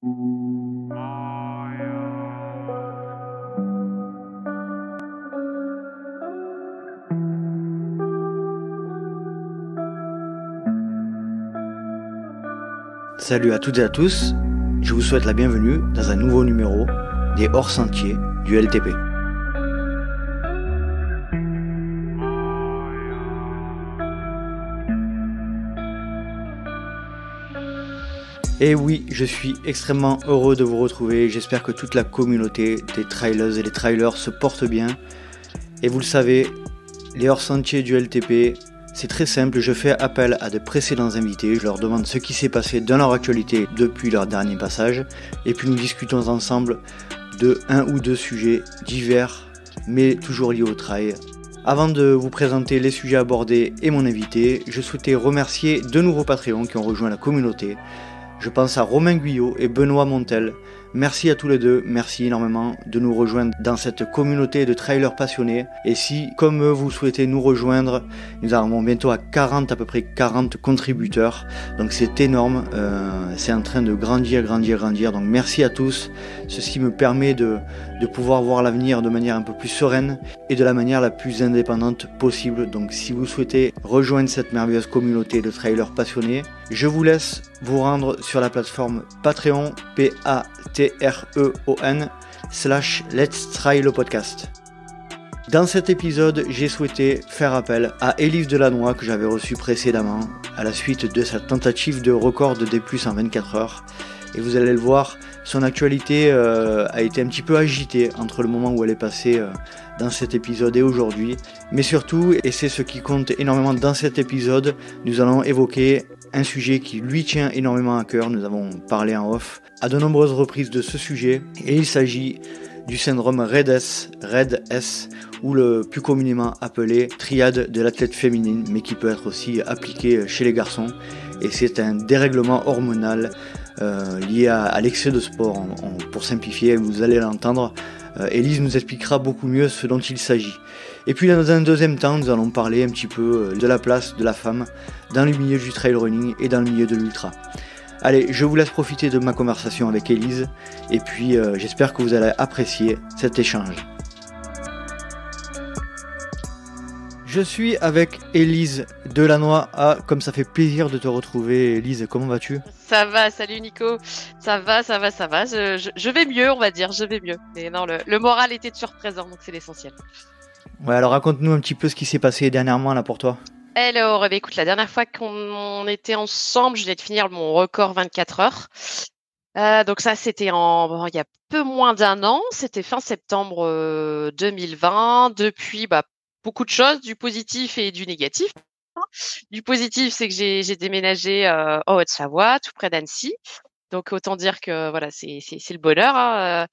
Salut à toutes et à tous, je vous souhaite la bienvenue dans un nouveau numéro des hors-sentiers du LTP. Et oui, je suis extrêmement heureux de vous retrouver, j'espère que toute la communauté des trailers et des trailers se porte bien. Et vous le savez, les hors-sentiers du LTP, c'est très simple, je fais appel à de précédents invités, je leur demande ce qui s'est passé dans leur actualité depuis leur dernier passage, et puis nous discutons ensemble de un ou deux sujets divers, mais toujours liés au trail. Avant de vous présenter les sujets abordés et mon invité, je souhaitais remercier deux nouveaux Patreons qui ont rejoint la communauté. Je pense à Romain Guyot et Benoît Montel. Merci à tous les deux, merci énormément de nous rejoindre dans cette communauté de trailers passionnés. Et si, comme eux, vous souhaitez nous rejoindre, nous arrivons bientôt à à peu près 40 contributeurs. Donc c'est énorme, c'est en train de grandir. Donc merci à tous. Ceci me permet de pouvoir voir l'avenir de manière un peu plus sereine et de la manière la plus indépendante possible. Donc si vous souhaitez rejoindre cette merveilleuse communauté de trailers passionnés, je vous laisse vous rendre sur la plateforme Patreon, Patreon/Let's Try le podcast. Dans cet épisode, j'ai souhaité faire appel à Élise Delannoy que j'avais reçue précédemment à la suite de sa tentative de record de D+, en 24 heures. Et vous allez le voir, son actualité a été un petit peu agitée entre le moment où elle est passée dans cet épisode et aujourd'hui. Mais surtout, et c'est ce qui compte énormément dans cet épisode, nous allons évoquer un sujet qui lui tient énormément à cœur. Nous avons parlé en off à de nombreuses reprises de ce sujet. Et il s'agit du syndrome RED-S, ou le plus communément appelé triade de l'athlète féminine, mais qui peut être aussi appliqué chez les garçons. Et c'est un dérèglement hormonal lié à l'excès de sport. Pour simplifier, vous allez l'entendre, Élise nous expliquera beaucoup mieux ce dont il s'agit. Et puis dans un deuxième temps, nous allons parler un petit peu de la place de la femme dans le milieu du trail running et dans le milieu de l'ultra. Allez, je vous laisse profiter de ma conversation avec Élise, et puis j'espère que vous allez apprécier cet échange. Je suis avec Élise Delannoy. Ah, comme ça fait plaisir de te retrouver, Élise, comment vas-tu ? Ça va, salut Nico. Ça va. Je vais mieux, on va dire, je vais mieux. Et non, le moral était toujours présent, donc c'est l'essentiel. Ouais, alors raconte-nous un petit peu ce qui s'est passé dernièrement là pour toi. Alors, écoute, la dernière fois qu'on était ensemble, je venais de finir mon record 24 heures. Donc ça, c'était il y a peu moins d'un an. C'était fin septembre 2020. Depuis, beaucoup de choses, du positif et du négatif. Du positif, c'est que j'ai déménagé en Haute-Savoie, tout près d'Annecy. Donc autant dire que voilà, c'est le bonheur, hein.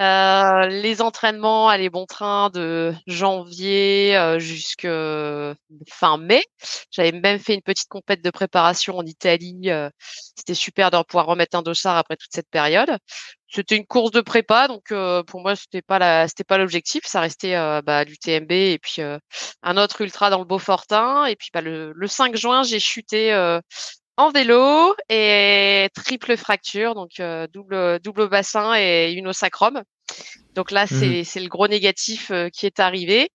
Les entraînements allaient bon train de janvier jusque fin mai. J'avais même fait une petite compète de préparation en Italie. C'était super de pouvoir remettre un dossard après toute cette période. C'était une course de prépa, donc pour moi c'était pas l'objectif. Ça restait l'UTMB et puis un autre ultra dans le Beaufortin. Et puis le 5 juin, j'ai chuté en vélo et triple fracture, donc double bassin et une au sacrum. Donc là, c'est le gros négatif qui est arrivé.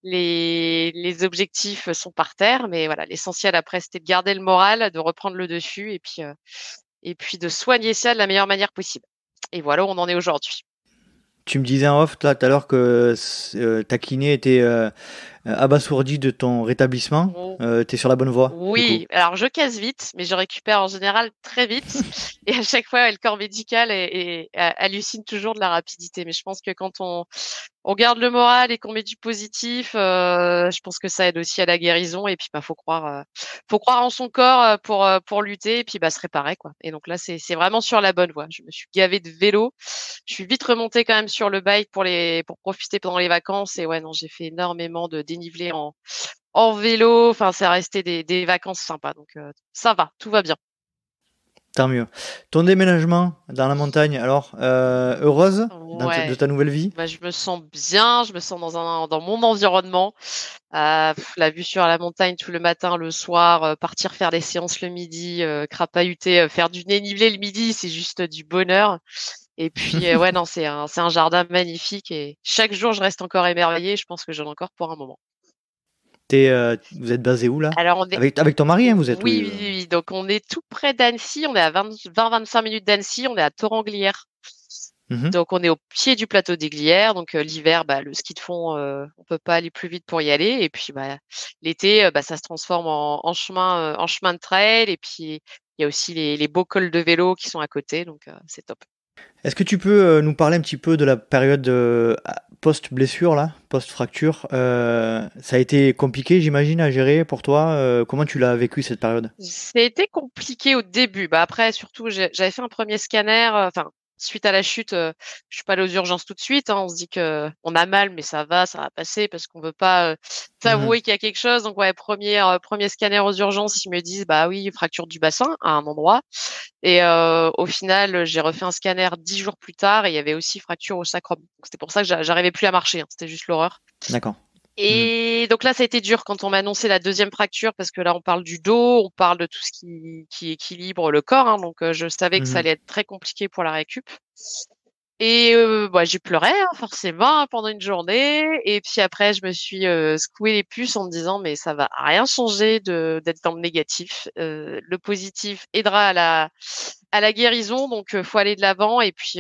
Les objectifs sont par terre, mais voilà, l'essentiel après, c'était de garder le moral, de reprendre le dessus et puis de soigner ça de la meilleure manière possible. Et voilà où on en est aujourd'hui. Tu me disais en off là tout à l'heure que ta kiné était abasourdie de ton rétablissement. T'es sur la bonne voie? Oui, alors je casse vite, mais je récupère en général très vite. Et à chaque fois, le corps médical hallucine toujours de la rapidité. Mais je pense que quand on garde le moral et qu'on met du positif, je pense que ça aide aussi à la guérison. Et puis, faut croire en son corps pour lutter et puis se réparer, quoi. Et donc là, c'est vraiment sur la bonne voie. Je me suis gavée de vélo. Je suis vite remontée quand même sur le bike pour profiter pendant les vacances. Et ouais, non, j'ai fait énormément de dénivelé en vélo. Enfin, c'est resté des vacances sympas. Donc ça va, tout va bien. Tant mieux. Ton déménagement dans la montagne, alors, heureuse de Ouais. ta nouvelle vie? Bah, je me sens bien, je me sens dans mon environnement. La vue sur la montagne tout le matin, le soir, partir faire des séances le midi, crapahuter, faire du dénivelé le midi, c'est juste du bonheur. Et puis, ouais, non, c'est un jardin magnifique et chaque jour, je reste encore émerveillée. Je pense que j'en ai encore pour un moment. Vous êtes basé où là? Alors on est Avec ton mari, hein, vous êtes, oui. oui, oui, oui, oui, donc on est tout près d'Annecy, on est à 20-25 minutes d'Annecy, on est à Thoranglières. Mhm. Donc on est au pied du plateau des Glières, donc l'hiver, bah, le ski de fond, on peut pas aller plus vite pour y aller et puis, bah, l'été, bah, ça se transforme en chemin de trail et puis il y a aussi les beaux cols de vélo qui sont à côté, donc c'est top. Est-ce que tu peux nous parler un petit peu de la période post-blessure, là, post-fracture? Ça a été compliqué, j'imagine, à gérer pour toi. Comment tu l'as vécu cette période? C'était compliqué au début. Bah, après surtout j'avais fait un premier scanner, enfin suite à la chute, je suis pas allée aux urgences tout de suite, hein. On se dit qu'on a mal, mais ça va passer parce qu'on veut pas, Mhm. s'avouer qu'il y a quelque chose. Donc ouais, premier scanner aux urgences, ils me disent: «Bah oui, fracture du bassin» à un endroit et au final, j'ai refait un scanner 10 jours plus tard et il y avait aussi fracture au sacrum. Donc c'était pour ça que j'arrivais plus à marcher, hein, c'était juste l'horreur. D'accord. Mhm. Et donc là, ça a été dur quand on m'a annoncé la deuxième fracture parce que là, on parle du dos, on parle de tout ce qui équilibre le corps, hein, donc je savais que ça Mhm. allait être très compliqué pour la récup. Et bah, j'ai pleuré, hein, forcément, hein, pendant une journée et puis après je me suis, secoué les puces en me disant: «Mais ça va rien changer de d'être dans le négatif, le positif aidera à la guérison donc faut aller de l'avant et puis,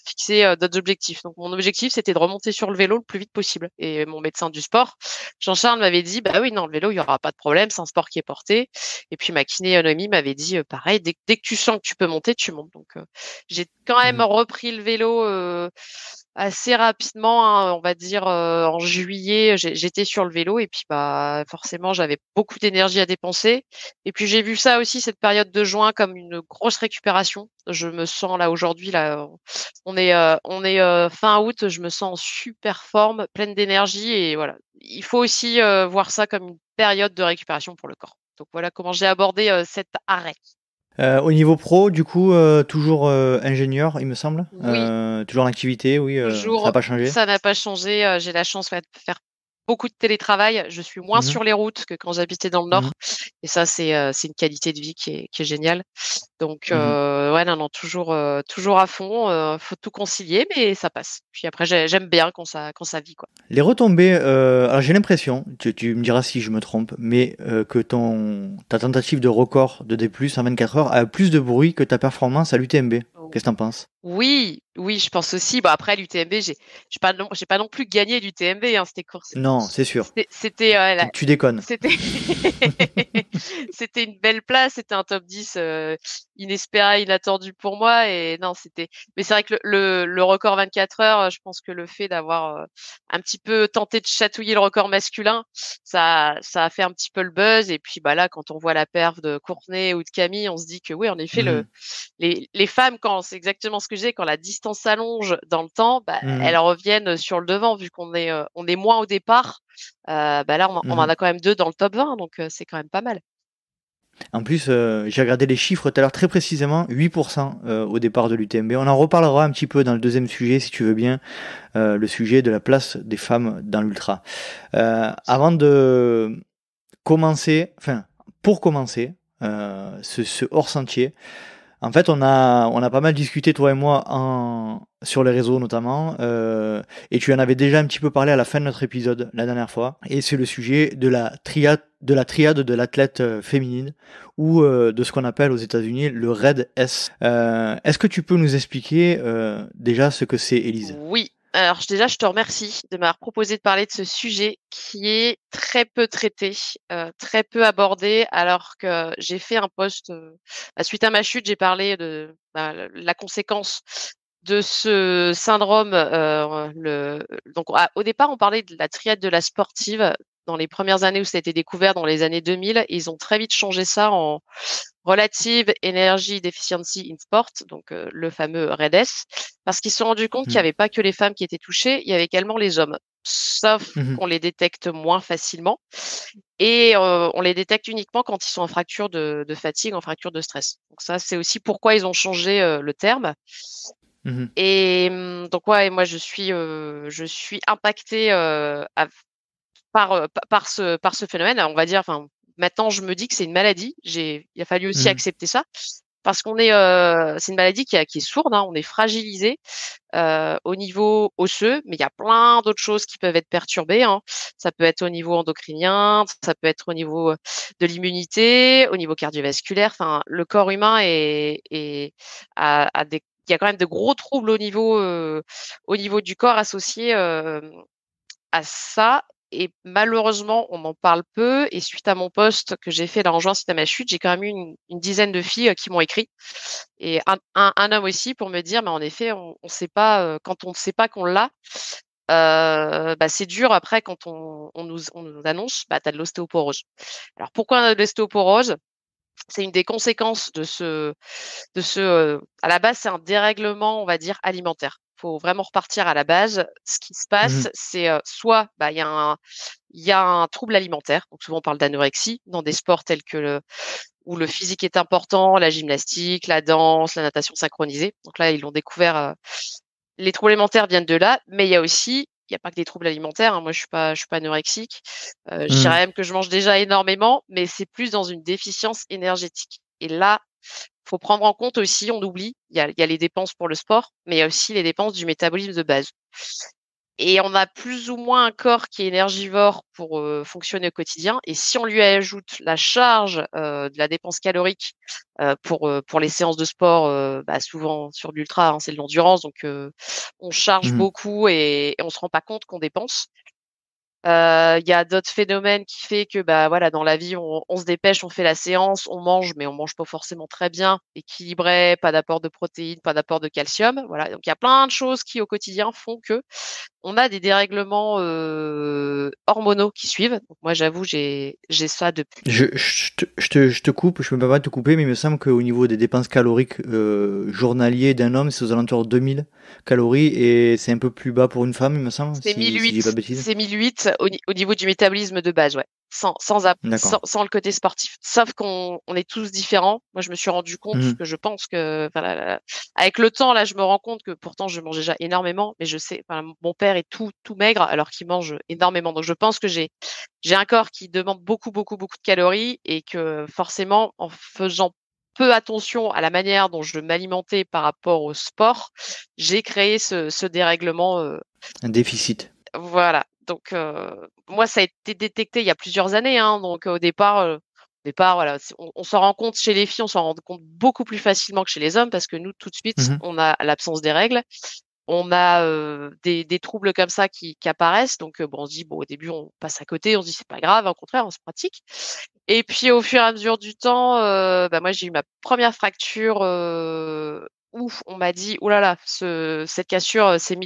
fixer, d'autres objectifs». Donc mon objectif, c'était de remonter sur le vélo le plus vite possible et mon médecin du sport, Jean-Charles, m'avait dit: «Bah oui, non, le vélo, il y aura pas de problème, c'est un sport qui est porté» et puis ma kiné Noémie m'avait dit, pareil: «Dès que tu sens que tu peux monter, tu montes». Donc j'ai quand même Mhm. repris le vélo, assez rapidement, hein, on va dire, en juillet, j'étais sur le vélo et puis, bah, forcément, j'avais beaucoup d'énergie à dépenser et puis j'ai vu ça aussi, cette période de juin, comme une grosse récupération. Je me sens là aujourd'hui, là, on est fin août, je me sens en super forme, pleine d'énergie et voilà. Il faut aussi, voir ça comme une période de récupération pour le corps. Donc voilà comment j'ai abordé, cet arrêt. Au niveau pro, du coup, toujours ingénieur, il me semble. Oui. Toujours en activité, oui, ça n'a Toujours, pas changé. ça n'a pas changé, j'ai la chance, ouais, de faire beaucoup de télétravail. Je suis moins Mhm. sur les routes que quand j'habitais dans le Mhm. nord et ça, c'est une qualité de vie qui est géniale. Donc Mhm. ouais, non, non, toujours à fond, faut tout concilier mais ça passe. Puis après j'aime bien quand ça vit, quoi. Les retombées, alors j'ai l'impression, tu me diras si je me trompe, mais que ta tentative de record de D+, en 24 heures a plus de bruit que ta performance à l'UTMB. Qu'est-ce que t'en penses? Oui, oui, je pense aussi. Bah, après l'UTMB, j'ai pas non plus gagné l'UTMB, hein, c'était court Non, c'est sûr. c'était, la Tu déconnes. c'était c'était une belle place, c'était un top 10, inespéré, inattendu pour moi et non, mais c'est vrai que le record 24 heures, je pense que le fait d'avoir, un petit peu tenté de chatouiller le record masculin, ça a fait un petit peu le buzz et puis, bah, là, quand on voit la perf de Courtenay ou de Camille, on se dit que oui, en effet, Mhm. les femmes, quand c'est exactement ce que je disais, quand la distance s'allonge dans le temps, bah, Mhm. elles reviennent sur le devant vu on est moins au départ. Bah, là, on en Mhm. a quand même 2 dans le top 20 donc c'est quand même pas mal. En plus, j'ai regardé les chiffres tout à l'heure très précisément, 8% au départ de l'UTMB. On en reparlera un petit peu dans le deuxième sujet, si tu veux bien, le sujet de la place des femmes dans l'ultra. Avant de commencer, enfin, pour commencer, ce hors-sentier, en fait, on a pas mal discuté, toi et moi, sur les réseaux notamment, et tu en avais déjà un petit peu parlé à la fin de notre épisode la dernière fois, et c'est le sujet de la triade de l'athlète féminine, ou de ce qu'on appelle aux États-Unis le Red S. Est-ce que tu peux nous expliquer déjà ce que c'est, Élise? Oui, alors déjà, je te remercie de m'avoir proposé de parler de ce sujet qui est très peu traité, très peu abordé alors que j'ai fait un post, suite à ma chute, j'ai parlé de, bah, la conséquence de ce syndrome, donc au départ, on parlait de la triade de la sportive dans les premières années où ça a été découvert dans les années 2000 et ils ont très vite changé ça en Relative Energy Deficiency in Sport, donc le fameux REDS, parce qu'ils se sont rendus compte qu'il n'y Hmm. avait pas que les femmes qui étaient touchées, il y avait également les hommes. sauf Mmh. qu'on les détecte moins facilement et on les détecte uniquement quand ils sont en fracture de fatigue, en fracture de stress. Donc ça, c'est aussi pourquoi ils ont changé, le terme Mmh. et donc ouais, moi je suis impactée, par ce phénomène. Alors on va dire, enfin, maintenant je me dis que c'est une maladie. Il a fallu aussi Mmh. accepter ça parce qu'on est, c'est une maladie qui est sourde, hein, on est fragilisé, au niveau osseux, mais il y a plein d'autres choses qui peuvent être perturbées, hein. Ça peut être au niveau endocrinien, ça peut être au niveau, de l'immunité, au niveau cardiovasculaire. Enfin, le corps humain est a des il y a quand même de gros troubles au niveau du corps associés, à ça et malheureusement, on en parle peu et suite à mon post que j'ai fait là en juin suite à ma chute, j'ai quand même eu une dizaine de filles, qui m'ont écrit et un homme aussi pour me dire: «Mais en effet, on sait pas, quand on ne sait pas qu'on l'a, bah, c'est dur après quand on nous annonce: "Bah, tu as de l'ostéoporose"». Alors pourquoi on a de l'ostéoporose? C'est une des conséquences à la base, c'est un dérèglement, on va dire, alimentaire. Faut vraiment repartir à la base. Ce qui se Mmh. passe, c'est, soit, bah, il y a un trouble alimentaire, donc souvent on parle d'anorexie dans des sports tels que où le physique est important, la gymnastique, la danse, la natation synchronisée. Donc là, ils l'ont découvert, les troubles alimentaires viennent de là, mais il y a pas que des troubles alimentaires, hein. Moi, je suis pas anorexique, je Mmh. dirais même que je mange déjà énormément, mais c'est plus dans une déficience énergétique et là, faut prendre en compte aussi, on oublie, il y a les dépenses pour le sport, mais il y a aussi les dépenses du métabolisme de base. Et on a plus ou moins un corps qui est énergivore pour, fonctionner au quotidien et si on lui ajoute la charge, de la dépense calorique, pour les séances de sport, bah, souvent sur de l'ultra, hein, c'est de l'endurance donc on charge Mmh. beaucoup et on se rend pas compte qu'on dépense. Il y a d'autres phénomènes qui fait que, bah, voilà, dans la vie, on se dépêche, on fait la séance, on mange, mais on mange pas forcément très bien, équilibré, pas d'apport de protéines, pas d'apport de calcium, voilà, donc il y a plein de choses qui, au quotidien, font que on a des dérèglements, hormonaux qui suivent. Donc moi, j'avoue, j'ai ça depuis Je te coupe, je me permets de te couper, mais il me semble qu'au niveau des dépenses caloriques journaliers d'un homme, c'est aux alentours de 2000 calories et c'est un peu plus bas pour une femme, il me semble, c'est si je dis pas de 1008, bêtises. c'est 1008 au niveau du métabolisme de base, ouais. D'accord. Sans le côté sportif. Sauf qu'on est tous différents. Moi, je me suis rendu compte parce Mhm. que je pense que, enfin, avec le temps, là, je me rends compte que pourtant je mange déjà énormément, mais je sais, enfin, mon père est tout maigre alors qu'il mange énormément. Donc je pense que j'ai un corps qui demande beaucoup, beaucoup, beaucoup de calories et que forcément, en faisant peu attention à la manière dont je m'alimentais par rapport au sport, j'ai créé ce dérèglement, Un déficit. voilà, donc moi, ça a été détecté il y a plusieurs années, hein, donc au départ, voilà, on s'en rend compte chez les filles, on s'en rend compte beaucoup plus facilement que chez les hommes parce que nous, tout de suite, Mhm. on a l'absence des règles, on a, des troubles comme ça qui apparaissent, donc bon, on se dit: «Bon», au début, on passe à côté, on se dit: «C'est pas grave», au contraire, on se pratique et puis au fur et à mesure du temps, bah, moi, j'ai eu ma première fracture, où on m'a dit: «Ouh là là, cette cassure, c'est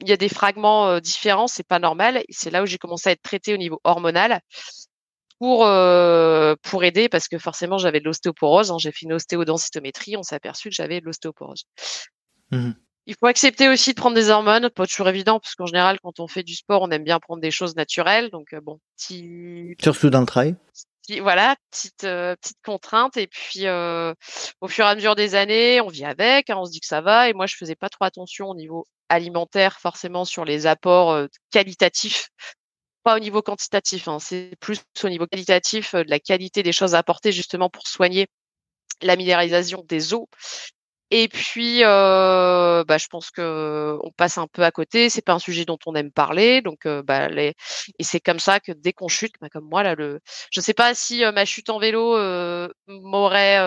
il y a des fragments, différents, c'est pas normal» et c'est là où j'ai commencé à être traitée au niveau hormonal pour aider parce que forcément j'avais de l'ostéoporose, hein. J'ai fait une ostéodensitométrie, on s'est aperçu que j'avais de l'ostéoporose. Mhm. Il faut accepter aussi de prendre des hormones, pas toujours évident parce qu'en général quand on fait du sport, on aime bien prendre des choses naturelles donc bon, Surtout dans le trail. voilà, petite contrainte et puis, au fur et à mesure des années, on vit avec, hein, on se dit que ça va et moi je faisais pas trop attention au niveau alimentaire forcément sur les apports, qualitatifs, pas au niveau quantitatif, hein. C'est plus au niveau qualitatif, de la qualité des choses à apporter justement pour soigner la minéralisation des os et puis, bah, je pense qu'on passe un peu à côté. C'est pas un sujet dont on aime parler, donc bah, les et c'est comme ça que dès qu'on chute, bah, comme moi là, je sais pas si, ma chute en vélo, m'aurait,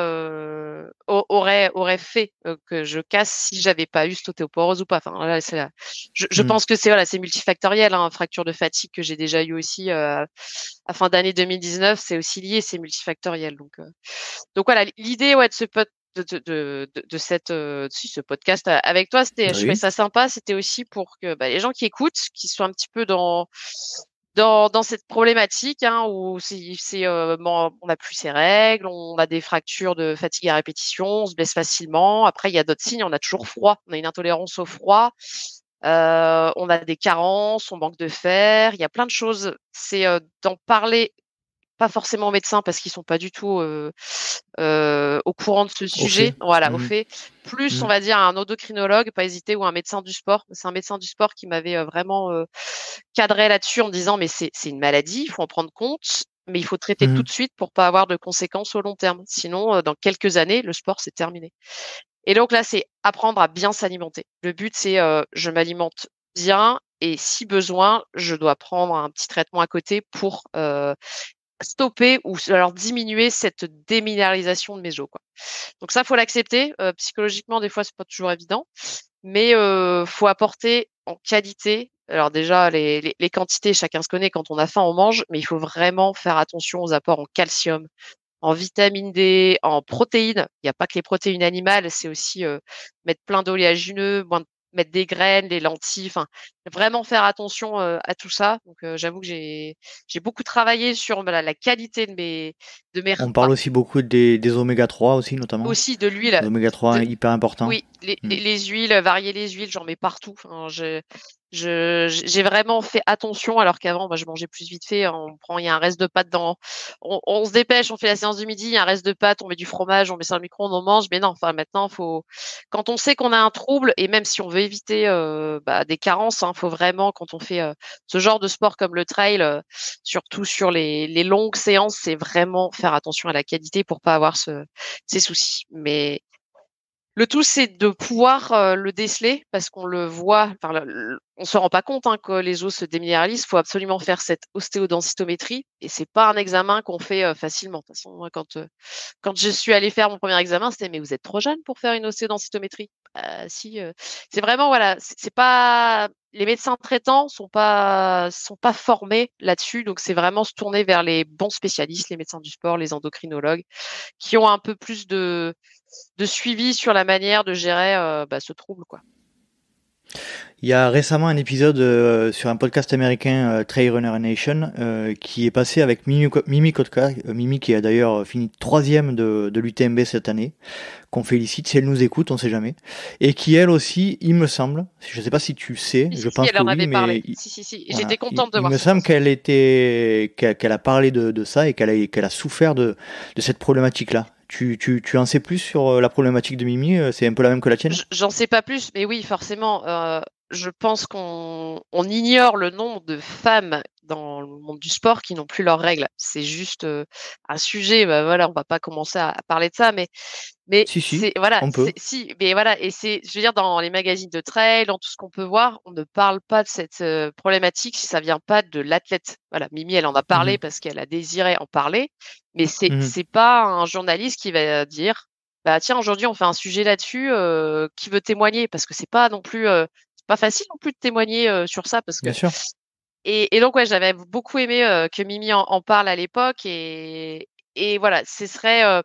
aurait fait, que je casse si j'avais pas eu cette ostéoporose ou pas. Enfin là, je Mhm. pense que c'est voilà, c'est multifactoriel, hein. Fracture de fatigue que j'ai déjà eu aussi, à fin d'année 2019, c'est aussi lié, c'est multifactoriel donc voilà, l'idée, ouais, de ce pod de cette, si ce podcast avec toi, c'était je trouvais Oui. ça sympa. C'était aussi pour que, bah, les gens qui écoutent, qui soient un petit peu dans cette problématique, hein, où on n'a plus ses règles, on a des fractures de fatigue à répétition, on se blesse facilement. Après, il y a d'autres signes, on a toujours froid, on a une intolérance au froid. On a des carences, on manque de fer, il y a plein de choses. C'est, d'en parler, pas forcément aux médecins parce qu'ils sont pas du tout, au courant de ce Au fait. sujet, voilà, au Mhm. fait. Plus, on Mhm. va dire, un endocrinologue, pas hésiter, ou un médecin du sport. C'est un médecin du sport qui m'avait, vraiment, cadré là-dessus en me disant: «Mais c'est une maladie, il faut en prendre compte, mais il faut traiter tout Mhm. de suite pour pas avoir de conséquences au long terme. Sinon, dans quelques années, le sport, c'est terminé». Et donc là, c'est apprendre à bien s'alimenter. Le but, c'est, je m'alimente bien et si besoin, je dois prendre un petit traitement à côté pour, stopper ou alors diminuer cette déminéralisation de mes os, quoi. Donc ça, faut l'accepter, psychologiquement, des fois, c'est pas toujours évident, mais faut apporter en qualité. Alors déjà, les quantités, chacun se connaît, quand on a faim, on mange, mais il faut vraiment faire attention aux apports en calcium, en vitamine D, en protéines. Il y a pas que les protéines animales, c'est aussi, mettre plein d'oléagineux, mettre des graines, des lentilles, enfin, vraiment faire attention, à tout ça. Donc, j'avoue que j'ai beaucoup travaillé sur, voilà, la qualité de mes On parle repas. aussi beaucoup des oméga 3 aussi, notamment. Aussi de l'huile, L'oméga 3 de hyper important. oui, les Mm. les les huiles, varier les huiles, j'en mets partout. Enfin, j'ai vraiment fait attention alors qu'avant, bah, je mangeais plus vite fait. Il y a un reste de pâtes dans on se dépêche, on fait la séance du midi, il y a un reste de pâtes, on met du fromage, on met ça au micro-ondes, on mange. Mais non, enfin maintenant, faut quand on sait qu'on a un trouble et même si on veut éviter, bah, des carences, hein, faut vraiment quand on fait, ce genre de sport comme le trail, surtout sur les longues séances, c'est vraiment faire attention à la qualité pour pas avoir ces soucis. Mais le tout, c'est de pouvoir, le déceler parce qu'on le voit, enfin on se rend pas compte, hein, que les os se déminéralisent. Il faut absolument faire cette ostéodensitométrie et c'est pas un examen qu'on fait, facilement. De toute façon, moi, quand je suis allée faire mon premier examen, c'était: «Mais vous êtes trop jeune pour faire une ostéodensitométrie». Si, c'est vraiment voilà, c'est pas les médecins traitants sont pas formés là-dessus, donc c'est vraiment se tourner vers les bons spécialistes, les médecins du sport, les endocrinologues qui ont un peu plus de suivi sur la manière de gérer, bah, ce trouble, quoi. Il y a récemment un épisode sur un podcast américain, Trail Runner Nation, qui est passé avec Mimi Kotka, Mimi qui a d'ailleurs fini troisième de l'UTMB cette année, qu'on félicite si elle nous écoute, on sait jamais, et qui elle aussi, il me semble, je sais pas si tu sais, Si, je si, si, pense elle que en oui, avait parlé. mais Si, si, si, j'étais voilà, il, contente de il voir me ça semble passer. qu'elle a parlé de ça et qu'elle a souffert de cette problématique-là. Tu en sais plus sur la problématique de Mimi, c'est un peu la même que la tienne? J'en sais pas plus, mais oui, forcément, je pense qu'on ignore le nombre de femmes dans le monde du sport qui n'ont plus leurs règles. C'est juste, un sujet, bah, voilà, on va pas commencer à parler de ça, mais Si, si, c'est voilà, on peut. c'est si, mais voilà et c'est je veux dire dans les magazines de trail, dans tout ce qu'on peut voir, on ne parle pas de cette, problématique si ça vient pas de l'athlète. Voilà, Mimi, elle en a parlé Mhm, parce qu'elle a désiré en parler, mais c'est mhm. c'est pas un journaliste qui va dire: «Bah, tiens, aujourd'hui, on fait un sujet là-dessus, qui veut témoigner?» parce que c'est pas non plus, c'est pas facile non plus de témoigner, sur ça parce que Bien sûr. et donc ouais, j'avais beaucoup aimé, que Mimi en parle à l'époque et voilà, ce serait,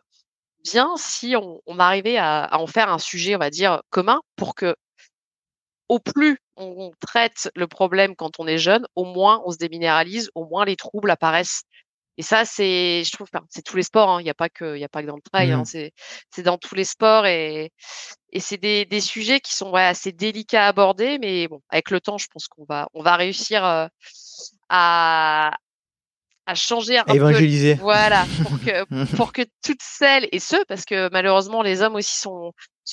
bien si on arrivait à en faire un sujet, on va dire, commun pour que, au plus on traite le problème quand on est jeune, au moins on se déminéralise, au moins les troubles apparaissent et ça, c'est je trouve, enfin, c'est tous les sports, hein, il y a pas que dans le trail, hein, Mhm. c'est dans tous les sports et c'est des sujets qui sont, ouais, assez délicats à aborder mais bon, avec le temps, je pense qu'on va réussir, à changer À un peu l évangéliser. voilà, pour que toutes celles et ceux parce que malheureusement les hommes aussi sont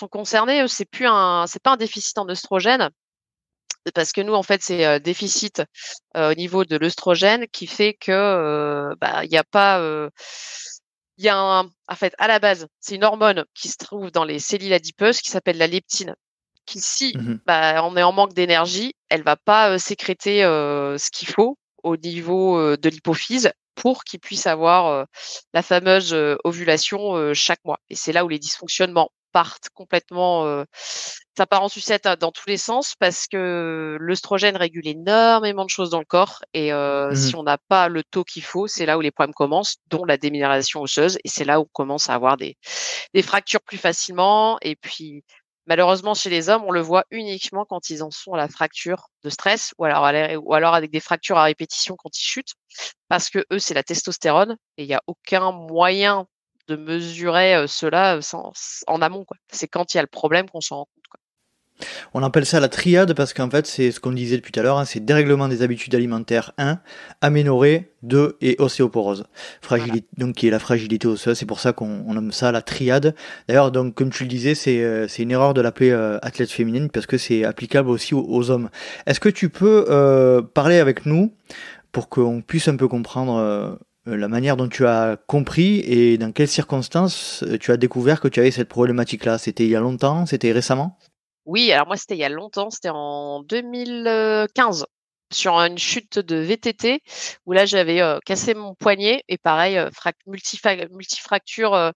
concernés, eux, c'est pas un déficit en oestrogène, parce que nous en fait c'est, déficit, au niveau de l'œstrogène qui fait que, bah, il y a pas, il y a un en fait à la base, c'est une hormone qui se trouve dans les cellules adipeuses qui s'appelle la leptine, qui si, Mhm. bah, on est en manque d'énergie, elle va pas, sécréter, ce qu'il faut au niveau, de l'hypophyse pour qu'il puisse avoir, la fameuse, ovulation, chaque mois et c'est là où les dysfonctionnements partent complètement, ça part en sucette, dans tous les sens parce que l'œstrogène régule énormément de choses dans le corps et si Mhm. on n'a pas le taux qu'il faut, c'est là où les problèmes commencent, dont la déminéralisation osseuse et c'est là où on commence à avoir des fractures plus facilement et puis malheureusement chez les hommes, on le voit uniquement quand ils en sont à la fracture de stress ou alors avec des fractures à répétition quand ils chutent. Parce que eux, c'est la testostérone et il y a aucun moyen de mesurer, cela, sans en amont, quoi. C'est quand il y a le problème qu'on s'en rend compte, quoi. On appelle ça la triade parce qu'en fait, c'est ce qu'on disait depuis tout à l'heure, hein, c'est dérèglement des habitudes alimentaires 1, aménorrhée 2 et ostéoporose. Voilà. Donc qui est la fragilité osseuse, c'est pour ça qu'on nomme ça la triade. D'ailleurs, donc comme tu le disais, c'est une erreur de l'appeler athlète féminine parce que c'est applicable aussi aux hommes. Est-ce que tu peux parler avec nous pour qu'on puisse un peu comprendre la manière dont tu as compris et dans quelles circonstances tu as découvert que tu avais cette problématique-là? C'était il y a longtemps? C'était récemment? Oui, alors moi, c'était il y a longtemps, c'était en 2015, sur une chute de VTT où là, j'avais, cassé mon poignet et pareil, multifracture,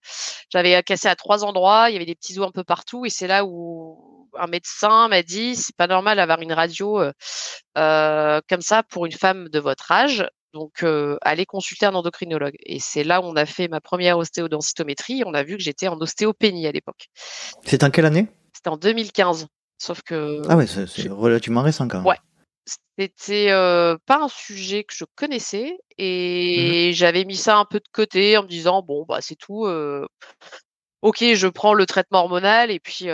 j'avais cassé à 3 endroits, il y avait des petits os un peu partout et c'est là où un médecin m'a dit: «C'est pas normal d'avoir une radio, comme ça pour une femme de votre âge, donc allez consulter un endocrinologue» et c'est là où on a fait ma première ostéodensitométrie, on a vu que j'étais en ostéopénie à l'époque. C'est en quelle année? C'était en 2015, sauf Ah que ouais, c'est j'ai relativement récent quand même. ouais, c'était, pas un sujet que je connaissais Mhm. et j'avais mis ça un peu de côté en me disant: «Bon, bah, c'est tout, OK, je prends le traitement hormonal et puis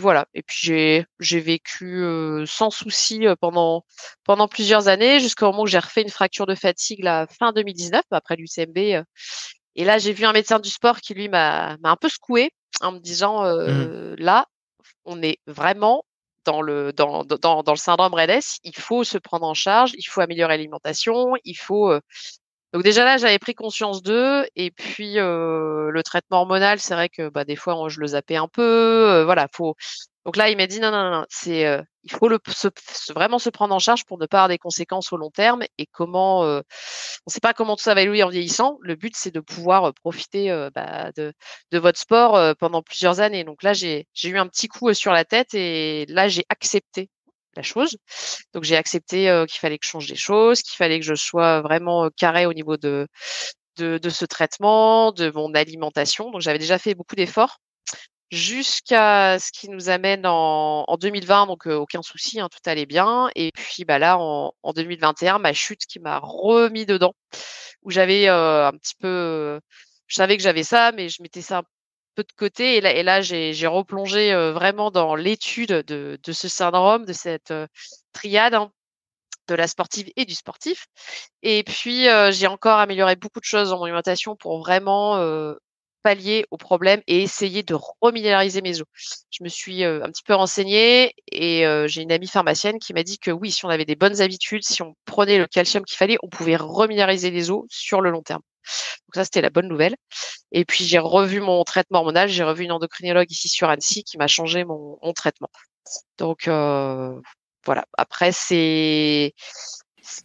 voilà» et puis j'ai vécu, sans souci, pendant plusieurs années jusqu'au moment où j'ai refait une fracture de fatigue là, fin 2019 après l'UTMB, et là, j'ai vu un médecin du sport qui lui m'a un peu secouée en me disant, Mhm. «Là, on est vraiment dans le syndrome RED-S, il faut se prendre en charge, il faut améliorer l'alimentation, il faut, donc déjà là, j'avais pris conscience d'eux et puis, le traitement hormonal, c'est vrai que, bah, des fois, je le zappais un peu, voilà, faut donc là, il m'a dit: «Non, non, non, non, c'est, il faut vraiment se prendre en charge pour ne pas avoir des conséquences au long terme et comment, on ne sait pas comment tout ça va évoluer en vieillissant. Le but, c'est de pouvoir, profiter, bah, de votre sport, pendant plusieurs années». Donc là, j'ai eu un petit coup, sur la tête et là, j'ai accepté la chose. Donc j'ai accepté, qu'il fallait que je change des choses, qu'il fallait que je sois vraiment, carrée au niveau de ce traitement, de mon alimentation. Donc j'avais déjà fait beaucoup d'efforts jusqu'à ce qui nous amène en 2020, donc aucun souci, hein, tout allait bien et puis, bah, là en 2021, ma chute qui m'a remis dedans, où j'avais, un petit peu, je savais que j'avais ça, mais je mettais ça un peu de côté et là j'ai replongé, vraiment dans l'étude de ce syndrome, de cette, triade, hein, de la sportive et du sportif et puis, j'ai encore amélioré beaucoup de choses dans mon alimentation pour vraiment, pallier au problème et essayer de reminéraliser mes os. Je me suis, un petit peu renseignée et j'ai une amie pharmacienne qui m'a dit que oui, si on avait des bonnes habitudes, si on prenait le calcium qu'il fallait, on pouvait reminéraliser les os sur le long terme. Donc ça, c'était la bonne nouvelle et puis j'ai revu mon traitement hormonal, j'ai revu une endocrinologue ici sur Annecy qui m'a changé mon traitement. Donc voilà. Après c'est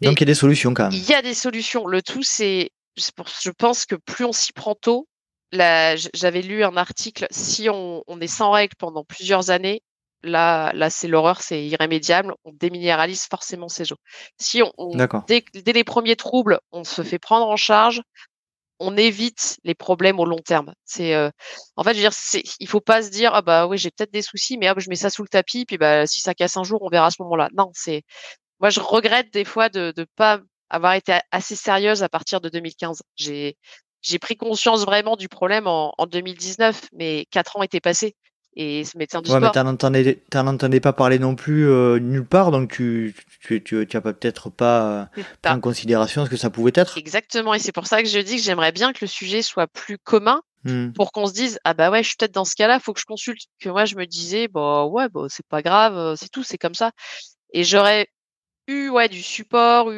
Donc il y a des solutions quand il même. y a des solutions. Le tout, je pense que plus on s'y prend tôt, là, j'avais lu un article, si on est sans règles pendant plusieurs années, là, c'est l'horreur, c'est irrémédiable, on déminéralise forcément ses os. Si D'accord. dès les premiers troubles, on se fait prendre en charge, on évite les problèmes au long terme. En fait, je veux dire, il faut pas se dire: «Ah bah, oui, j'ai peut-être des soucis, mais hop, je mets ça sous le tapis, puis bah, si ça casse un jour, on verra à ce moment-là». Non, moi, je regrette des fois de pas avoir été assez sérieuse à partir de 2015. J'ai pris conscience vraiment du problème en 2019, mais 4 ans étaient passés et ce médecin du Ouais, mais sport, t'en entendais pas parler non plus nulle part, donc tu as peut-être pas c'est pris ça, en considération ce que ça pouvait être. exactement et c'est pour ça que je dis que j'aimerais bien que le sujet soit plus commun Hmm. pour qu'on se dise: «Ah bah, ouais, je suis peut-être dans ce cas-là, faut que je consulte». Que moi, je me disais: «Bah, ouais, bah, c'est pas grave, c'est tout, c'est comme ça» et j'aurais ouais, du support,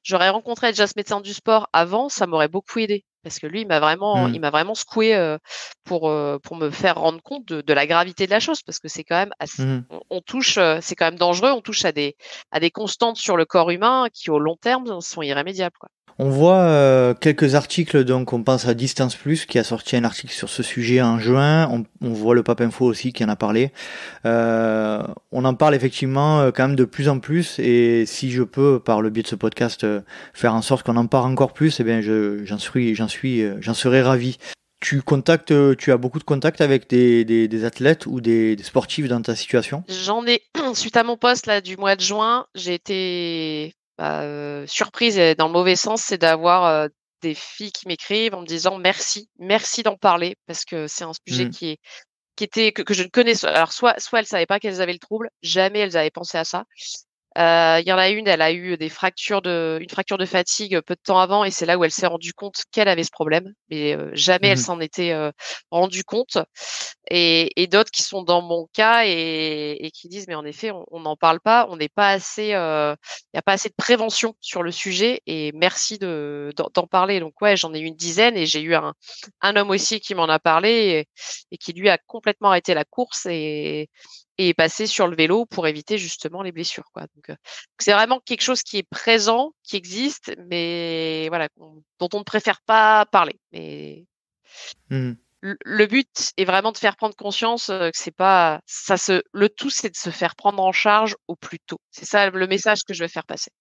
j'aurais rencontré déjà ce médecin du sport avant, ça m'aurait beaucoup aidé. Parce que lui, Hmm. il m'a vraiment secoué pour me faire rendre compte de la gravité de la chose. Parce que c'est quand même Hmm. on touche, c'est quand même dangereux, on touche à des constantes sur le corps humain qui, au long terme, sont irrémédiables, quoi. On voit quelques articles, donc on pense à Distance Plus qui a sorti un article sur ce sujet en juin. On voit le Pape Info aussi qui en a parlé. On en parle effectivement quand même de plus en plus et si je peux, par le biais de ce podcast, faire en sorte qu'on en parle encore plus, eh bien j'en serais ravi. Tu as beaucoup de contacts avec des athlètes ou des sportifs dans ta situation? J'en ai suite à mon poste là du mois de juin, j'ai été, bah, surprise et dans le mauvais sens, c'est d'avoir, des filles qui m'écrivent en me disant: «Merci, merci d'en parler» parce que c'est un sujet Hmm. qui est que je ne connaissais. Alors soit elles savaient pas qu'elles avaient le trouble, jamais elles avaient pensé à ça. Il y en a une, elle a eu une fracture de fatigue peu de temps avant, et c'est là où elle s'est rendue compte qu'elle avait ce problème, mais jamais elle Mhm. s'en était rendue compte. Et d'autres qui sont dans mon cas et qui disent mais en effet on n'en parle pas, on n'est pas assez, il y a pas assez de prévention sur le sujet, et merci d'en parler. Donc ouais, j'en ai eu une dizaine, et j'ai eu un homme aussi qui m'en a parlé, et qui lui a complètement arrêté la course et est passé sur le vélo pour éviter justement les blessures, quoi. Donc c'est vraiment quelque chose qui est présent, qui existe, mais voilà, dont on ne préfère pas parler. Mais Mhm. le but est vraiment de faire prendre conscience que c'est pas ça se le tout, c'est de se faire prendre en charge au plus tôt. C'est ça le message que je veux faire passer.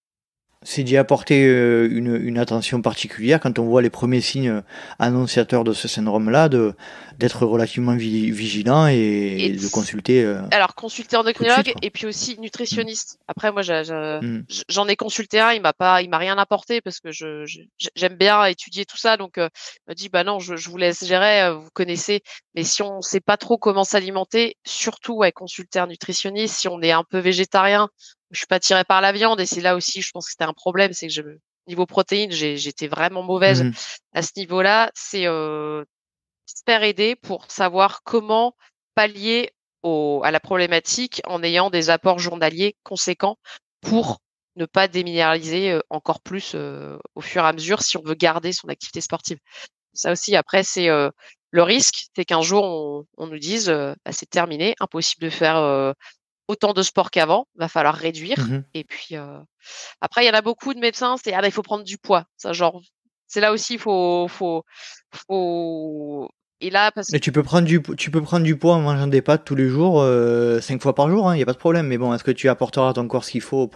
C'est d'y apporter une attention particulière quand on voit les premiers signes annonciateurs de ce syndrome-là, d'être relativement vigilant Et et de consulter alors consulter tout de suite, endocrinologue quoi. et puis aussi Mm. nutritionniste. Après moi Mm. j'en ai consulté un, il m'a rien apporté parce que j'aime bien étudier tout ça, donc il m'a dit: «Bah non, je vous laisse gérer, vous connaissez, mais si on sait pas trop comment s'alimenter, surtout ouais, consulter un nutritionniste. Si on est un peu végétarien, je suis pas attirée par la viande», et c'est là aussi je pense que c'était un problème, c'est que niveau protéines, j'étais vraiment mauvaise Mhm. à ce niveau-là. C'est se faire aider pour savoir comment pallier à la problématique en ayant des apports journaliers conséquents pour ne pas déminéraliser encore plus au fur et à mesure si on veut garder son activité sportive. Ça aussi, après, c'est le risque, c'est qu'un jour on nous dise bah, c'est terminé, impossible de faire autant de sport qu'avant, va falloir réduire. Mhm. Et puis après, il y en a beaucoup de médecins, c'est ah bah, il faut prendre du poids. Ça, genre, c'est là aussi, faut et là, parce Et tu peux prendre du poids en mangeant des pâtes tous les jours, 5 fois par jour, il n'y a pas de problème. Mais bon, est-ce que tu apporteras à ton corps ce qu'il faut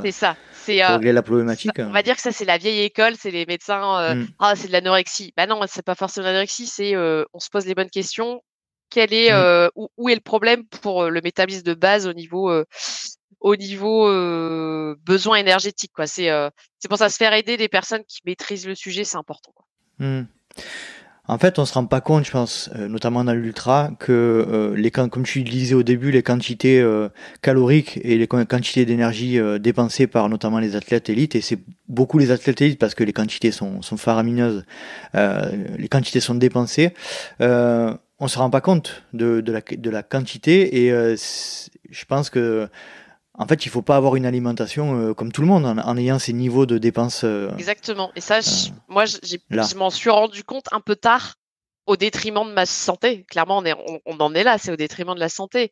c'est ça, pour régler la ça problématique? on va dire que ça, c'est la vieille école, c'est les médecins, Mm. «Ah, c'est de l'anorexie». Bah non, c'est pas forcément de l'anorexie, c'est, on se pose les bonnes questions. Quel est, Mm. où est le problème pour, le métabolisme de base au niveau, besoin énergétique, quoi. C'est pour ça, se faire aider des personnes qui maîtrisent le sujet, c'est important, quoi. Mm. En fait, on se rend pas compte, je pense, notamment dans l'ultra, que comme tu le disais au début, les quantités caloriques et les quantités d'énergie dépensées par notamment les athlètes élites, et c'est beaucoup les athlètes élites parce que les quantités sont faramineuses, les quantités sont dépensées, on se rend pas compte de la quantité, et je pense que en fait, il faut pas avoir une alimentation comme tout le monde en ayant ces niveaux de dépenses Exactement, et ça, moi, je là. m'en suis rendu compte un peu tard, au détriment de ma santé. Clairement, on en est là, c'est au détriment de la santé,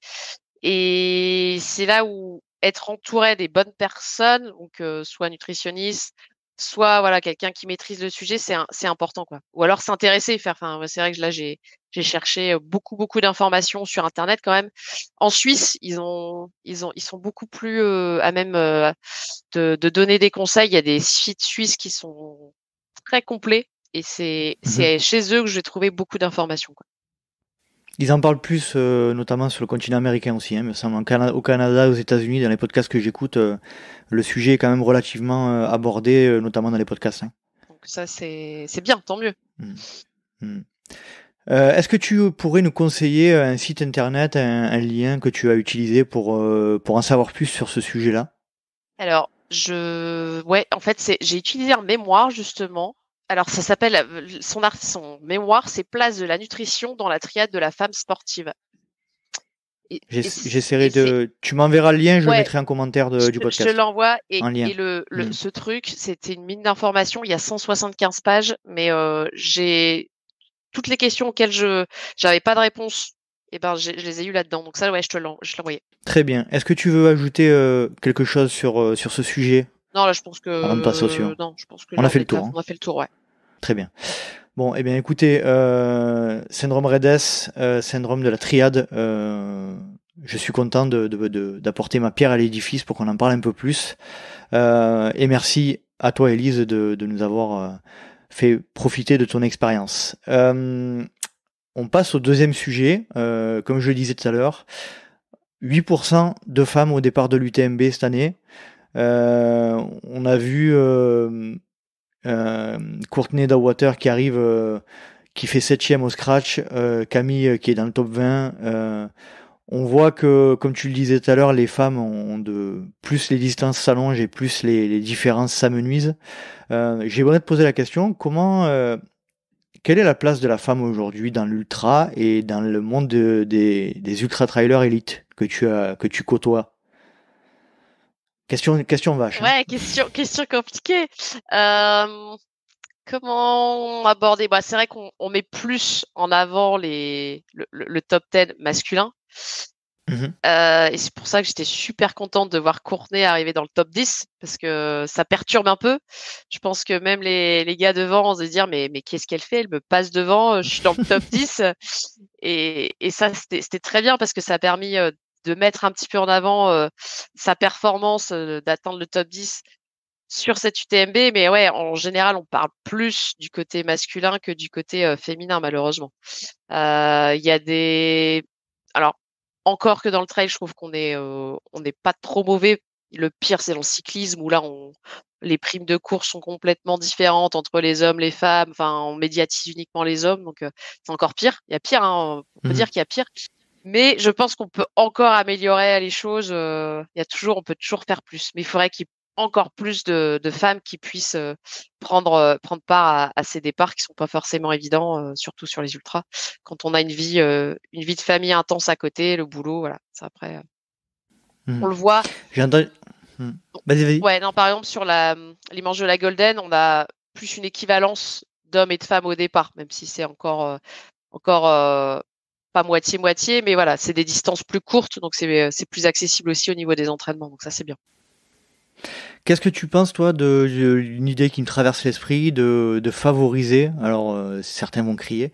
et c'est là où être entouré des bonnes personnes, donc soit nutritionniste, soit voilà quelqu'un qui maîtrise le sujet, c'est important, quoi. Ou alors s'intéresser, faire enfin, ouais, c'est vrai que là, j'ai cherché beaucoup d'informations sur internet quand même. En Suisse, ils sont beaucoup plus à même de donner des conseils. Il y a des sites suisses qui sont très complets, et Mhm. c'est chez eux que j'ai trouvé beaucoup d'informations, quoi. Ils en parlent plus, notamment sur le continent américain aussi, hein, me semble. Au Canada, aux États-Unis, dans les podcasts que j'écoute, le sujet est quand même relativement abordé, notamment dans les podcasts, hein. Donc ça, c'est bien, tant mieux. Mm. Mm. Est-ce que tu pourrais nous conseiller un site internet, un lien que tu as utilisé pour en savoir plus sur ce sujet-là? Alors, ouais, en fait, j'ai utilisé un mémoire justement. Alors, ça s'appelle son mémoire, c'est Place de la nutrition dans la triade de la femme sportive. Et J'essaierai c'est de. Tu m'enverras le lien, je le ouais, mettrai en commentaire du je te podcast, l'envoie, en lien. et Mm. ce truc, c'était une mine d'informations. Il y a 175 pages, mais j'ai toutes les questions auxquelles je j'avais pas de réponse. Et ben, je les ai eues là-dedans. Donc ça, ouais, je l'ai envoyé. Très bien. Est-ce que tu veux ajouter quelque chose sur ce sujet Non, là, je pense avant de passer au que suivant? non, je pense que On là, a fait le tour, hein. on a fait le tour, ouais. Très bien. Bon, eh bien, écoutez, syndrome REDES, syndrome de la triade, je suis content d'apporter ma pierre à l'édifice pour qu'on en parle un peu plus. Et merci à toi, Élise, de nous avoir fait profiter de ton expérience. On passe au deuxième sujet. Comme je le disais tout à l'heure, 8% de femmes au départ de l'UTMB cette année. On a vu Courtney Dauwalter qui arrive qui fait 7e au scratch, Camille qui est dans le top 20. On voit que, comme tu le disais tout à l'heure, les femmes ont de plus les distances s'allongent et plus les différences s'amenuisent. J'aimerais te poser la question, quelle est la place de la femme aujourd'hui dans l'ultra et dans le monde des ultra trailers élites que tu côtoies? Question vache, hein. Ouais, question compliquée. Comment aborder? Bah, c'est vrai qu'on met plus en avant le top 10 masculin. Mhm. Et c'est pour ça que j'étais super contente de voir Courtney arriver dans le top 10 parce que ça perturbe un peu. Je pense que même les gars devant vont se dire mais qu'est-ce qu'elle fait? Elle me passe devant, je suis dans le top 10. Et ça, c'était très bien parce que ça a permis de mettre un petit peu en avant sa performance, d'atteindre le top 10 sur cette UTMB. Mais ouais, en général, on parle plus du côté masculin que du côté féminin, malheureusement. Il y a des... Alors, encore que dans le trail, je trouve on n'est pas trop mauvais. Le pire, c'est dans le cyclisme où là, les primes de course sont complètement différentes entre les hommes, les femmes. Enfin, on médiatise uniquement les hommes, donc c'est encore pire. Il y a pire, hein, on peut Mhm. dire qu'il y a pire. Mais je pense qu'on peut encore améliorer les choses. On peut toujours faire plus. Mais il faudrait qu'il y ait encore plus de femmes qui puissent prendre part à ces départs qui sont pas forcément évidents, surtout sur les ultras. Quand on a une vie de famille intense à côté, le boulot, voilà. Ça après, Mhm. on le voit. J'ai entendu. Mhm. Vas-y, vas-y. Ouais, non, par exemple sur les manches de la Golden, on a plus une équivalence d'hommes et de femmes au départ, même si c'est encore pas moitié-moitié, mais voilà, c'est des distances plus courtes, donc c'est plus accessible aussi au niveau des entraînements, donc ça c'est bien. Qu'est-ce que tu penses, toi, d'une idée qui me traverse l'esprit de favoriser, alors certains vont crier,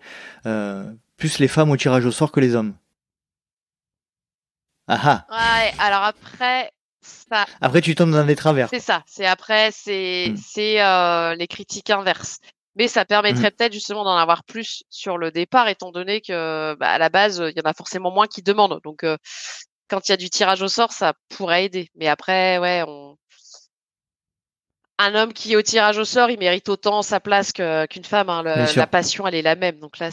plus les femmes au tirage au sort que les hommes? Ah ah! Ouais, alors après, ça, Après, tu tombes dans les travers, c'est quoi. ça. C'est après, c'est Mhm. c'est les critiques inverses. Mais ça Mhm. permettrait peut-être justement d'en avoir plus sur le départ, étant donné que bah, à la base, il y en a forcément moins qui demandent. Donc, quand il y a du tirage au sort, ça pourrait aider. Mais après, ouais, un homme qui est au tirage au sort, il mérite autant sa place qu'une femme, hein. Bien La sûr, passion, elle est la même. Donc là,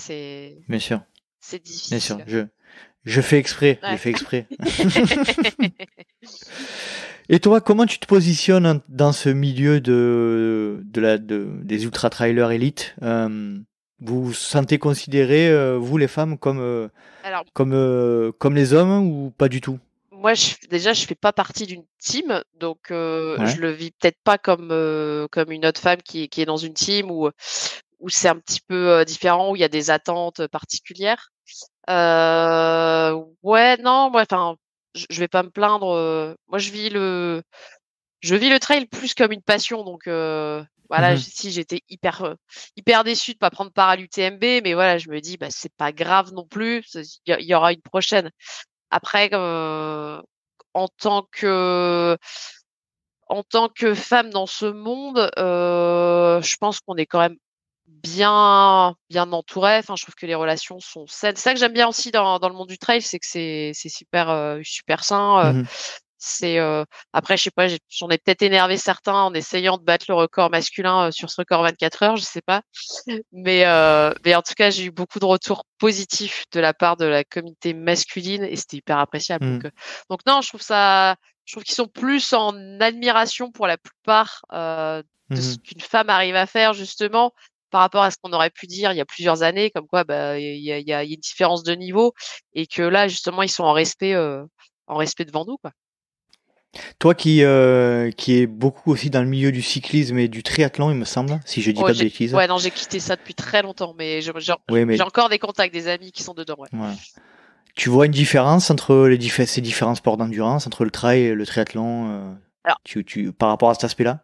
bien sûr, c'est bien sûr. difficile. Je fais exprès, j'ai Ouais. fait exprès. Et toi, comment tu te positionnes dans ce milieu des ultra trailers élites? Vous vous sentez considérés, vous les femmes, Alors, comme les hommes ou pas du tout? moi, déjà, je fais pas partie d'une team, donc je Ouais. le vis peut-être pas comme une autre femme qui est dans une team où c'est un petit peu différent, où il y a des attentes particulières. Ouais, non, moi, enfin, je vais pas me plaindre. Moi, je vis le trail plus comme une passion, donc voilà. Mhm. Si j'étais hyper déçue de pas prendre part à l'UTMB, mais voilà, je me dis, bah c'est pas grave non plus. Il y aura une prochaine. Après, en tant que en tant que femme dans ce monde, je pense qu'on est quand même bien entouré. Enfin, je trouve que les relations sont saines. C'est ça que j'aime bien aussi dans le monde du trail, c'est que c'est super sain. Mhm. C'est Après, je sais pas, j'en ai peut-être énervé certains en essayant de battre le record masculin sur ce record 24 heures, je sais pas. Mais en tout cas, j'ai eu beaucoup de retours positifs de la part de la communauté masculine et c'était hyper appréciable. Mhm. Donc non, je trouve qu'ils sont plus en admiration pour la plupart de ce Mhm. qu'une femme arrive à faire justement par rapport à ce qu'on aurait pu dire il y a plusieurs années, comme quoi bah il y a une différence de niveau et que là justement ils sont en respect devant nous, quoi. Toi qui est beaucoup aussi dans le milieu du cyclisme et du triathlon, il me semble, si je dis Oh, pas de bêtises. ouais, non, j'ai quitté ça depuis très longtemps, mais Oui, j'ai mais encore des contacts, des amis qui sont dedans, ouais. voilà. Tu vois une différence entre ces différents sports d'endurance, entre le trail et le triathlon, Alors, par rapport à cet aspect-là?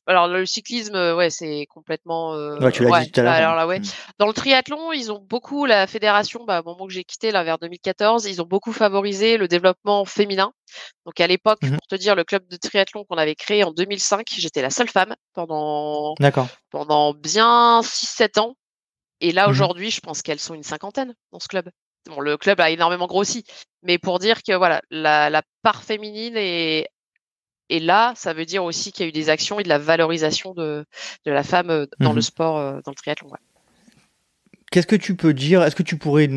alors le cyclisme, ouais, c'est complètement, Ouais, tu l'as ouais, dit tout à là, l'heure, ouais. alors là, ouais. Mm. Dans le triathlon, ils ont beaucoup, la fédération, bah, au moment que j'ai quitté, là, vers 2014, ils ont beaucoup favorisé le développement féminin. Donc, à l'époque, Mhm. pour te dire, le club de triathlon qu'on avait créé en 2005, j'étais la seule femme D'accord. pendant bien 6 7 ans. Et là, Mhm. aujourd'hui, je pense qu'elles sont une cinquantaine dans ce club. Bon, le club a énormément grossi, mais pour dire que voilà, la part féminine est là, ça veut dire aussi qu'il y a eu des actions et de la valorisation de la femme dans le Mhm. sport, dans le triathlon. Ouais. qu'est-ce que tu peux dire? Est-ce que tu pourrais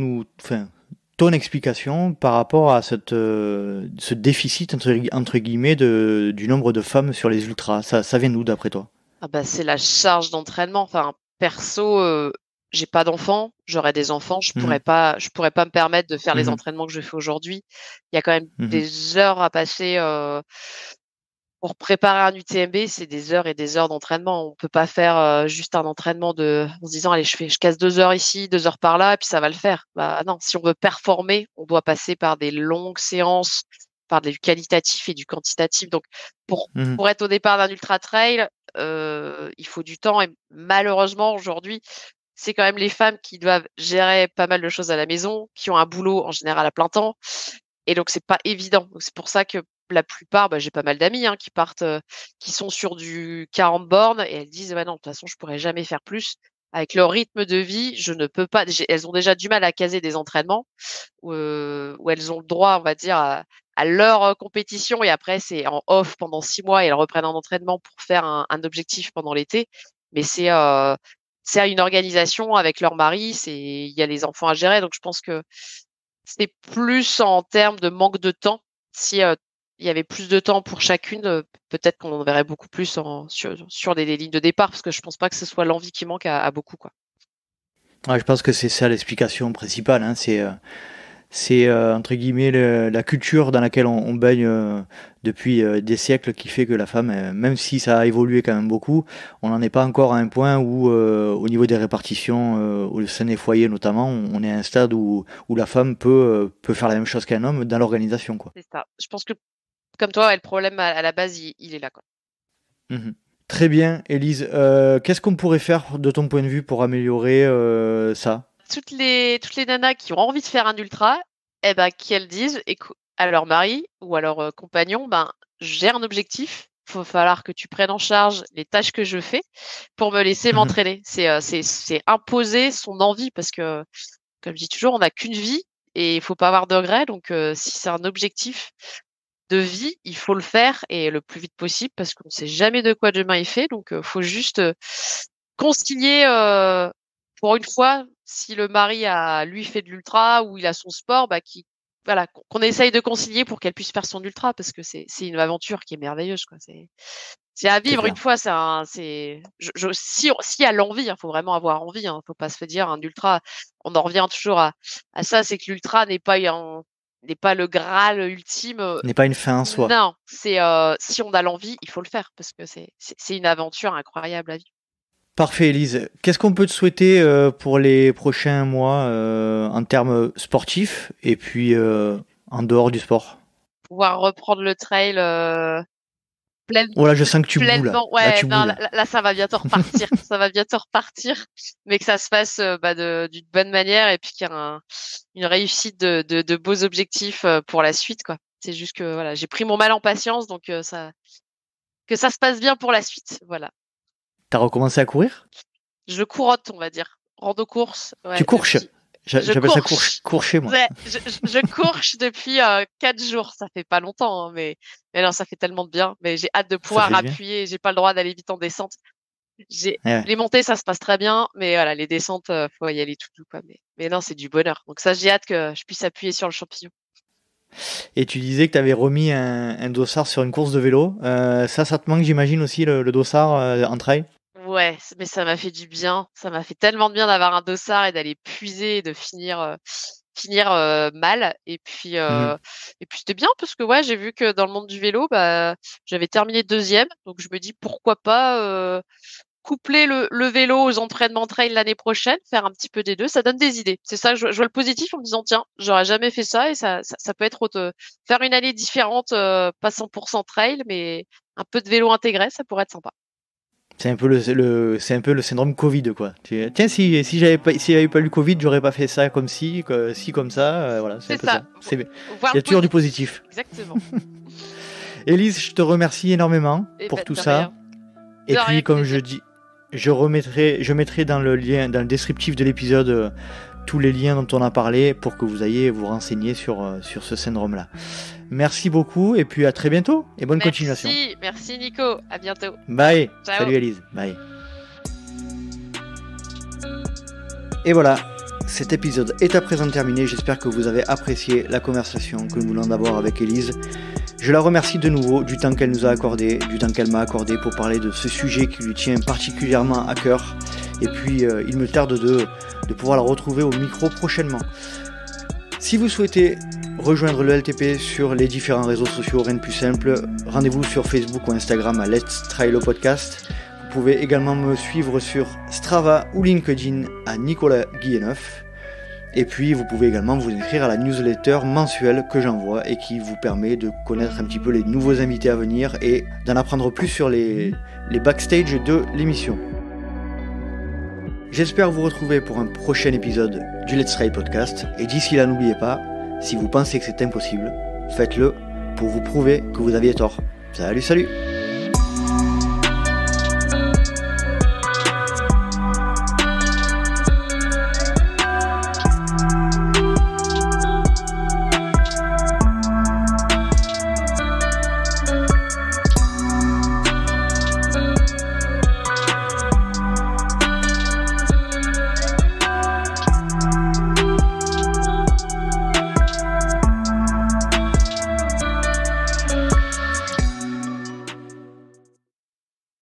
ton explication par rapport à ce déficit entre guillemets du nombre de femmes sur les ultras? Ça vient d'où d'après toi? Ah bah, c'est la charge d'entraînement. Enfin, perso, j'ai pas d'enfants, j'aurais des enfants, Mhm, je pourrais pas me permettre de faire les mhm, entraînements que je fais aujourd'hui. Il y a quand même mhm, des heures à passer, pour préparer un UTMB, c'est des heures et des heures d'entraînement. On peut pas faire, juste un entraînement en se disant: «Allez, je casse 2 heures ici, 2 heures par là et puis ça va le faire». Bah, non, si on veut performer, on doit passer par des longues séances, par du qualitatif et du quantitatif. Donc pour mhm. pour être au départ d'un ultra trail, il faut du temps et malheureusement aujourd'hui, c'est quand même les femmes qui doivent gérer pas mal de choses à la maison, qui ont un boulot en général à plein temps et donc c'est pas évident. Donc c'est pour ça que la plupart, bah, j'ai pas mal d'amis, hein, qui partent, qui sont sur du 40 bornes et elles disent: «Ouais, non, de toute façon, je pourrais jamais faire plus. Avec leur rythme de vie, je ne peux pas». Elles ont déjà du mal à caser des entraînements où elles ont le droit, on va dire, à leur, compétition et après c'est en off pendant 6 mois et elles reprennent un entraînement pour faire un objectif pendant l'été. Mais c'est à une organisation avec leur mari, il y a les enfants à gérer donc je pense que c'est plus en termes de manque de temps. Si, il y avait plus de temps pour chacune, peut-être qu'on en verrait beaucoup plus sur les lignes de départ parce que je pense pas que ce soit l'envie qui manque à beaucoup, quoi. Ouais, je pense que c'est ça l'explication principale, hein. C'est entre guillemets la culture dans laquelle on baigne depuis des siècles qui fait que la femme, même si ça a évolué quand même beaucoup, on n'en est pas encore à un point où, au niveau des répartitions, au sein des foyers notamment, on est à un stade où la femme peut faire la même chose qu'un homme dans l'organisation, quoi. C'est ça. Je pense que comme toi, ouais, le problème à la base, il est là, quoi. Mhm. Très bien, Élise. Qu'est-ce qu'on pourrait faire de ton point de vue pour améliorer ça? Toutes les nanas qui ont envie de faire un ultra, eh ben, qu'elles disent à leur mari ou à leur, compagnon: «Ben, j'ai un objectif, faut falloir que tu prennes en charge les tâches que je fais pour me laisser Mhm. m'entraîner». C'est imposer son envie parce que, comme je dis toujours, on n'a qu'une vie et il faut pas avoir de regrets donc si c'est un objectif de vie, il faut le faire et le plus vite possible parce qu'on ne sait jamais de quoi demain est fait donc faut juste, concilier, pour une fois, si le mari a lui fait de l'ultra ou il a son sport, bah, voilà, qu'on essaye de concilier pour qu'elle puisse faire son ultra parce que c'est une aventure qui est merveilleuse, quoi. C'est à C'est vivre une clair. fois, c'est si elle a l'envie, hein, faut vraiment avoir envie, hein, faut pas se dire un ultra on en revient toujours à ça, c'est que l'ultra n'est pas le graal ultime, N'est pas une fin en soi. non, si on a l'envie, il faut le faire parce que c'est une aventure incroyable à vivre. Parfait, Elise. Qu'est-ce qu'on peut te souhaiter pour les prochains mois en termes sportifs et puis en dehors du sport? Pouvoir reprendre le trail, pleine Oh là, je sens que tu boules là. pleinement Là, ouais, tu non, là boules. là là, ça va bientôt repartir, ça va bientôt repartir, mais que ça se passe, bah, d'une bonne manière et puis qu'il y a une réussite de beaux objectifs, pour la suite, quoi. C'est juste que, voilà, j'ai pris mon mal en patience donc que ça se passe bien pour la suite, voilà. T'as recommencé à courir? Je courotte, on va dire. Rando course, Tu ouais, courches. depuis je J'appelle ça courche. courcher, moi. Ouais, je courche depuis, 4 jours. Ça fait pas longtemps, hein, mais non, ça fait tellement de bien. Mais j'ai hâte de Ça pouvoir fait du bien. appuyer. J'ai pas le droit d'aller vite en descente. Ouais. Les montées, ça se passe très bien, mais voilà, les descentes, faut y aller tout doux, quoi. Mais non, c'est du bonheur. Donc ça, j'ai hâte que je puisse appuyer sur le champignon. Et tu disais que tu avais remis un dossard sur une course de vélo. Ça te manque, j'imagine, aussi, le dossard en trail? Ouais, mais ça m'a fait du bien. Ça m'a fait tellement de bien d'avoir un dossard et d'aller puiser et de finir, mal Mhm. et puis c'était bien parce que, ouais, j'ai vu que dans le monde du vélo, bah, j'avais terminé 2e donc je me dis: «Pourquoi pas, coupler le vélo aux entraînements trail l'année prochaine?» faire un petit peu des 2 ça donne des idées. C'est ça, je vois le positif en me disant: «Tiens, j'aurais jamais fait ça et ça peut être autre faire une année différente, pas 100 trail mais un peu de vélo intégré, ça pourrait être sympa». C'est un peu c'est un peu le syndrome Covid, quoi. Tiens, si s'il y avait pas eu le Covid, j'aurais pas fait ça comme si, si comme ça. Voilà, c'est un C'est peu ça, ça. voir Il y le a toujours du positif. positif. Exactement. Élise, je te remercie énormément Et pour bah, tout de ça. rien. Et De rien, puis, avec comme je plaisir. dis, je mettrai dans le lien, dans le descriptif de l'épisode, tous les liens dont on a parlé pour que vous ayez vous renseigner sur ce syndrome-là. Merci beaucoup et puis à très bientôt et bonne continuation. Merci Nico. À bientôt. Bye. Ciao. Salut Élise. Bye. Et voilà, cet épisode est à présent terminé. J'espère que vous avez apprécié la conversation que nous venons d'avoir avec Élise. Je la remercie de nouveau du temps qu'elle nous a accordé, du temps qu'elle m'a accordé pour parler de ce sujet qui lui tient particulièrement à cœur. Et puis, il me tarde de pouvoir la retrouver au micro prochainement. Si vous souhaitez rejoindre le LTP sur les différents réseaux sociaux, rien de plus simple, rendez-vous sur Facebook ou Instagram à Let's Trilo Podcast. Vous pouvez également me suivre sur Strava ou LinkedIn à Nicolas Guilleneuf. Et puis vous pouvez également vous inscrire à la newsletter mensuelle que j'envoie et qui vous permet de connaître un petit peu les nouveaux invités à venir et d'en apprendre plus sur les backstage de l'émission. J'espère vous retrouver pour un prochain épisode du Let's Try Podcast. Et d'ici là, n'oubliez pas, si vous pensez que c'est impossible, faites-le pour vous prouver que vous aviez tort. Salut, salut!